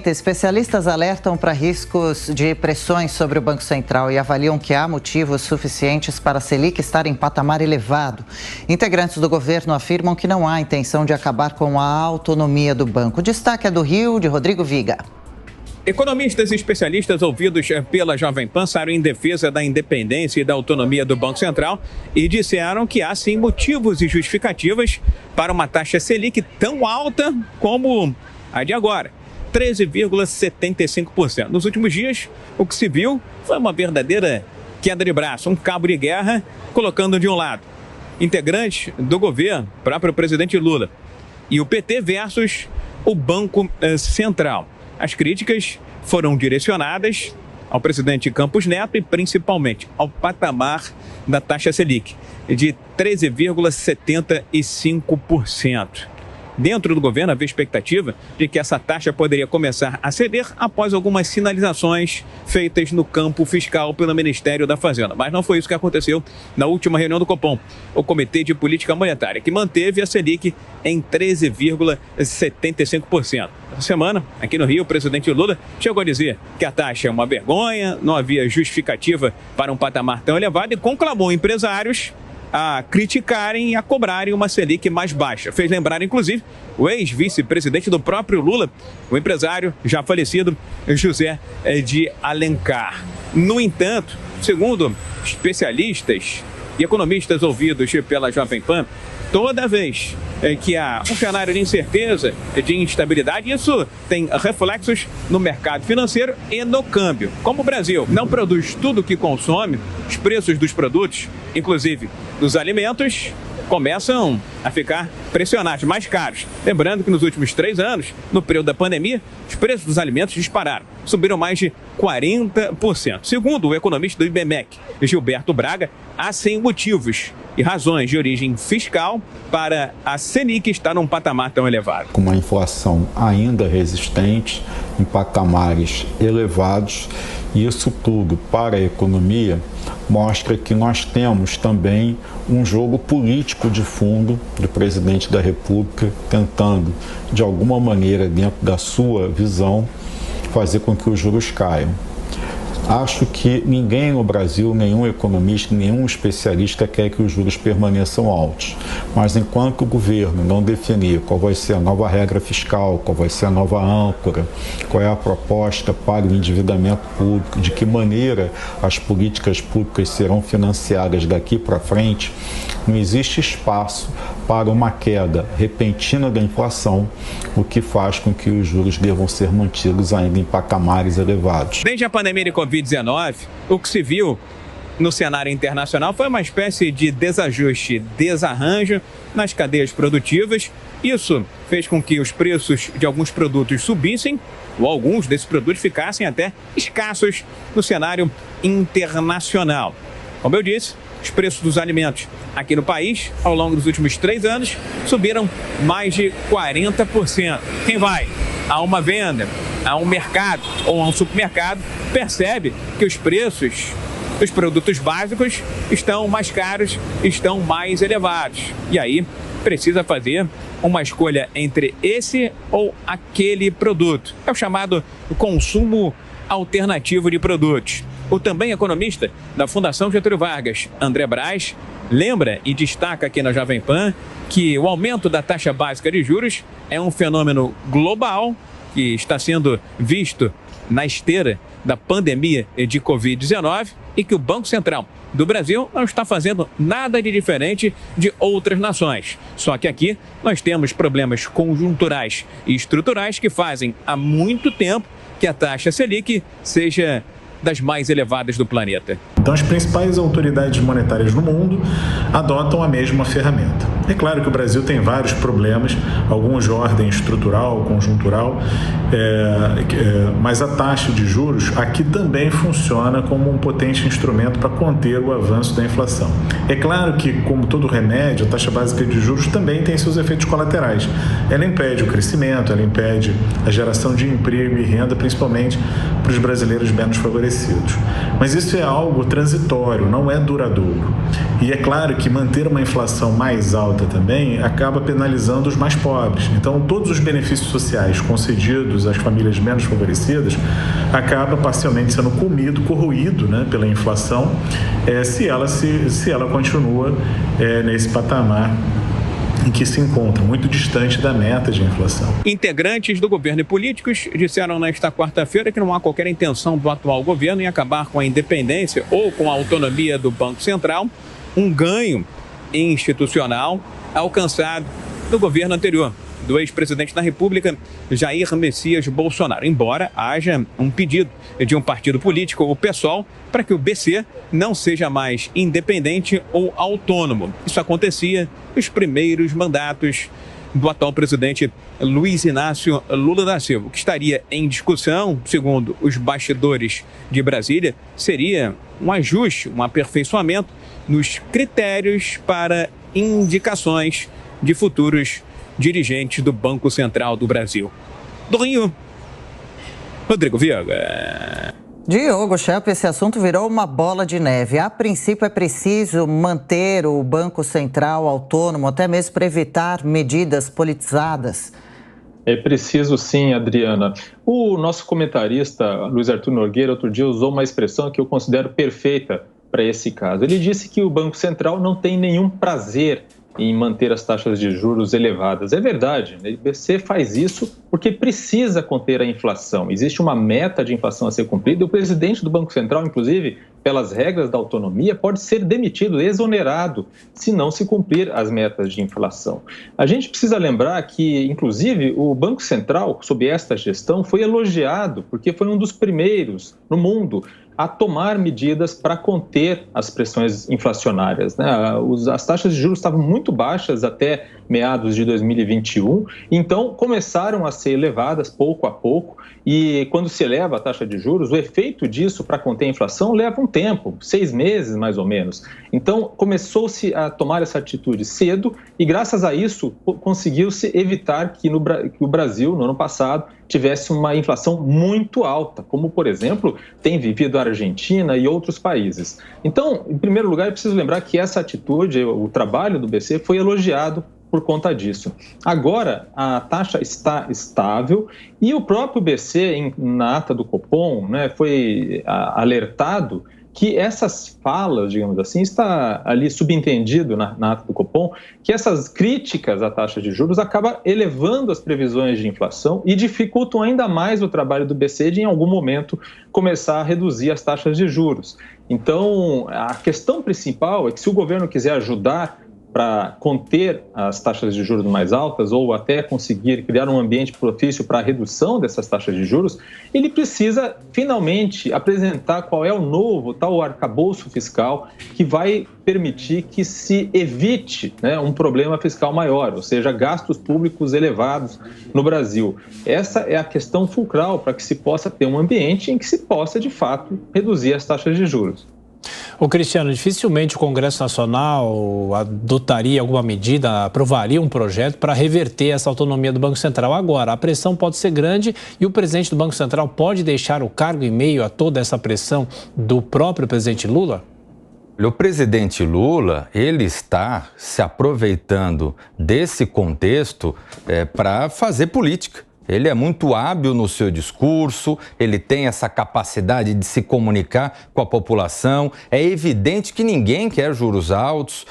Gazeta, especialistas alertam para riscos de pressões sobre o Banco Central e avaliam que há motivos suficientes para a Selic estar em patamar elevado. Integrantes do governo afirmam que não há intenção de acabar com a autonomia do banco. O destaque é do Rio, de Rodrigo Viga. Economistas e especialistas ouvidos pela Jovem Pan saíram em defesa da independência e da autonomia do Banco Central e disseram que há sim motivos e justificativas para uma taxa Selic tão alta como a de agora, 13,75%. Nos últimos dias, o que se viu foi uma verdadeira queda de braço, um cabo de guerra colocando de um lado integrantes do governo, próprio presidente Lula, e o PT versus o Banco Central. As críticas foram direcionadas ao presidente Campos Neto e principalmente ao patamar da taxa Selic, de 13,75%. Dentro do governo havia expectativa de que essa taxa poderia começar a ceder após algumas sinalizações feitas no campo fiscal pelo Ministério da Fazenda. Mas não foi isso que aconteceu na última reunião do Copom, o Comitê de Política Monetária, que manteve a Selic em 13,75%. Essa semana, aqui no Rio, o presidente Lula chegou a dizer que a taxa é uma vergonha, não havia justificativa para um patamar tão elevado e conclamou empresários a criticarem e a cobrarem uma Selic mais baixa. Fez lembrar, inclusive, o ex-vice-presidente do próprio Lula, o empresário já falecido José de Alencar. No entanto, segundo especialistas e economistas ouvidos pela Jovem Pan, toda vez que há um cenário de incerteza, de instabilidade, isso tem reflexos no mercado financeiro e no câmbio. Como o Brasil não produz tudo o que consome, os preços dos produtos, inclusive dos alimentos, começam a ficar pressionados, mais caros. Lembrando que nos últimos 3 anos, no período da pandemia, os preços dos alimentos dispararam, subiram mais de 40%. Segundo o economista do IBMEC, Gilberto Braga, há sim motivos e razões de origem fiscal para a Selic estar num patamar tão elevado. Com uma inflação ainda resistente, em patamares elevados, e isso tudo para a economia mostra que nós temos também um jogo político de fundo do presidente da República tentando, de alguma maneira, dentro da sua visão, fazer com que os juros caiam. Acho que ninguém no Brasil, nenhum economista, nenhum especialista quer que os juros permaneçam altos. Mas enquanto o governo não definir qual vai ser a nova regra fiscal, qual vai ser a nova âncora, qual é a proposta para o endividamento público, de que maneira as políticas públicas serão financiadas daqui para frente, não existe espaço para uma queda repentina da inflação, o que faz com que os juros devam ser mantidos ainda em patamares elevados. Desde a pandemia de Covid-19, o que se viu no cenário internacional foi uma espécie de desajuste, desarranjo nas cadeias produtivas. Isso fez com que os preços de alguns produtos subissem, ou alguns desses produtos ficassem até escassos no cenário internacional. Como eu disse, os preços dos alimentos aqui no país, ao longo dos últimos 3 anos, subiram mais de 40%. Quem vai a uma venda, a um mercado ou a um supermercado, percebe que os preços dos produtos básicos estão mais caros, estão mais elevados. E aí precisa fazer uma escolha entre esse ou aquele produto. É o chamado consumo alternativo de produtos. O também economista da Fundação Getúlio Vargas, André Braz, lembra e destaca aqui na Jovem Pan que o aumento da taxa básica de juros é um fenômeno global que está sendo visto na esteira da pandemia de Covid-19 e que o Banco Central do Brasil não está fazendo nada de diferente de outras nações. Só que aqui nós temos problemas conjunturais e estruturais que fazem há muito tempo que a taxa Selic seja das mais elevadas do planeta. Então, as principais autoridades monetárias no mundo adotam a mesma ferramenta. É claro que o Brasil tem vários problemas, alguns de ordem estrutural, conjuntural, mas a taxa de juros aqui também funciona como um potente instrumento para conter o avanço da inflação. É claro que, como todo remédio, a taxa básica de juros também tem seus efeitos colaterais. Ela impede o crescimento, ela impede a geração de emprego e renda, principalmente para os brasileiros menos favorecidos. Mas isso é algo transitório, não é duradouro. E é claro que manter uma inflação mais alta alta também acaba penalizando os mais pobres. Então, todos os benefícios sociais concedidos às famílias menos favorecidas acaba parcialmente sendo corroído, né, pela inflação, se ela continua nesse patamar em que se encontra, muito distante da meta de inflação. Integrantes do governo e políticos disseram nesta quarta-feira que não há qualquer intenção do atual governo em acabar com a independência ou com a autonomia do Banco Central, um ganho institucional alcançado no governo anterior do ex-presidente da República, Jair Messias Bolsonaro, embora haja um pedido de um partido político, o PSOL, para que o BC não seja mais independente ou autônomo. Isso acontecia nos primeiros mandatos do atual presidente Luiz Inácio Lula da Silva. O que estaria em discussão, segundo os bastidores de Brasília, seria um ajuste, um aperfeiçoamento nos critérios para indicações de futuros dirigentes do Banco Central do Brasil. Do Rio, Rodrigo Viega. Diogo Schelp, esse assunto virou uma bola de neve. A princípio é preciso manter o Banco Central autônomo, até mesmo para evitar medidas politizadas. É preciso sim, Adriana. O nosso comentarista, Luiz Arthur Nogueira, outro dia usou uma expressão que eu considero perfeita para esse caso. Ele disse que o Banco Central não tem nenhum prazer em manter as taxas de juros elevadas. É verdade, né? O BC faz isso porque precisa conter a inflação. Existe uma meta de inflação a ser cumprida. O presidente do Banco Central, inclusive, pelas regras da autonomia, pode ser demitido, exonerado, se não se cumprir as metas de inflação. A gente precisa lembrar que, inclusive, o Banco Central, sob esta gestão, foi elogiado porque foi um dos primeiros no mundo a tomar medidas para conter as pressões inflacionárias, né? As taxas de juros estavam muito baixas até meados de 2021, então começaram a ser elevadas pouco a pouco, e quando se eleva a taxa de juros, o efeito disso para conter a inflação leva um tempo, 6 meses mais ou menos. Então começou-se a tomar essa atitude cedo e graças a isso conseguiu-se evitar que o Brasil, no ano passado, tivesse uma inflação muito alta, como, por exemplo, tem vivido a Argentina e outros países. Então, em primeiro lugar, é preciso lembrar que essa atitude, o trabalho do BC, foi elogiado por conta disso. Agora, a taxa está estável e o próprio BC, na ata do Copom, né, foi alertado que essas falas, digamos assim, está ali subentendido na ata do Copom, que essas críticas à taxa de juros acabam elevando as previsões de inflação e dificultam ainda mais o trabalho do BC de, em algum momento, começar a reduzir as taxas de juros. Então, a questão principal é que se o governo quiser ajudar para conter as taxas de juros mais altas ou até conseguir criar um ambiente propício para a redução dessas taxas de juros, ele precisa finalmente apresentar qual é o novo tal arcabouço fiscal que vai permitir que se evite, né, um problema fiscal maior, ou seja, gastos públicos elevados no Brasil. Essa é a questão fulcral para que se possa ter um ambiente em que se possa, de fato, reduzir as taxas de juros. Ô Cristiano, dificilmente o Congresso Nacional adotaria alguma medida, aprovaria um projeto para reverter essa autonomia do Banco Central. Agora, a pressão pode ser grande e o presidente do Banco Central pode deixar o cargo em meio a toda essa pressão do próprio presidente Lula? O presidente Lula, ele está se aproveitando desse contexto para fazer política. Ele é muito hábil no seu discurso, ele tem essa capacidade de se comunicar com a população. É evidente que ninguém quer juros altos,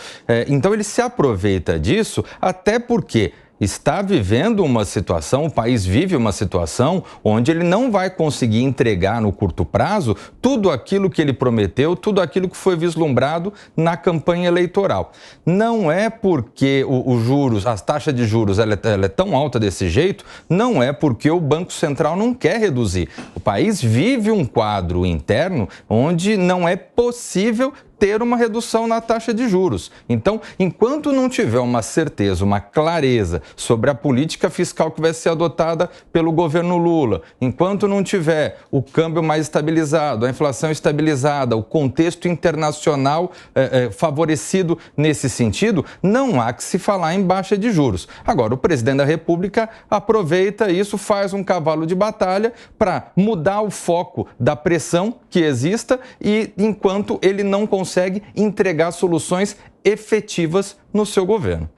então ele se aproveita disso, até porque está vivendo uma situação, o país vive uma situação onde ele não vai conseguir entregar no curto prazo tudo aquilo que ele prometeu, tudo aquilo que foi vislumbrado na campanha eleitoral. Não é porque os juros, as taxas de juros, ela é tão alta desse jeito, não é porque o Banco Central não quer reduzir. O país vive um quadro interno onde não é possível ter uma redução na taxa de juros. Então, enquanto não tiver uma certeza, uma clareza sobre a política fiscal que vai ser adotada pelo governo Lula, enquanto não tiver o câmbio mais estabilizado, a inflação estabilizada, o contexto internacional favorecido nesse sentido, não há que se falar em baixa de juros. Agora, o presidente da República aproveita isso, faz um cavalo de batalha para mudar o foco da pressão que exista e enquanto ele não consegue entregar soluções efetivas no seu governo.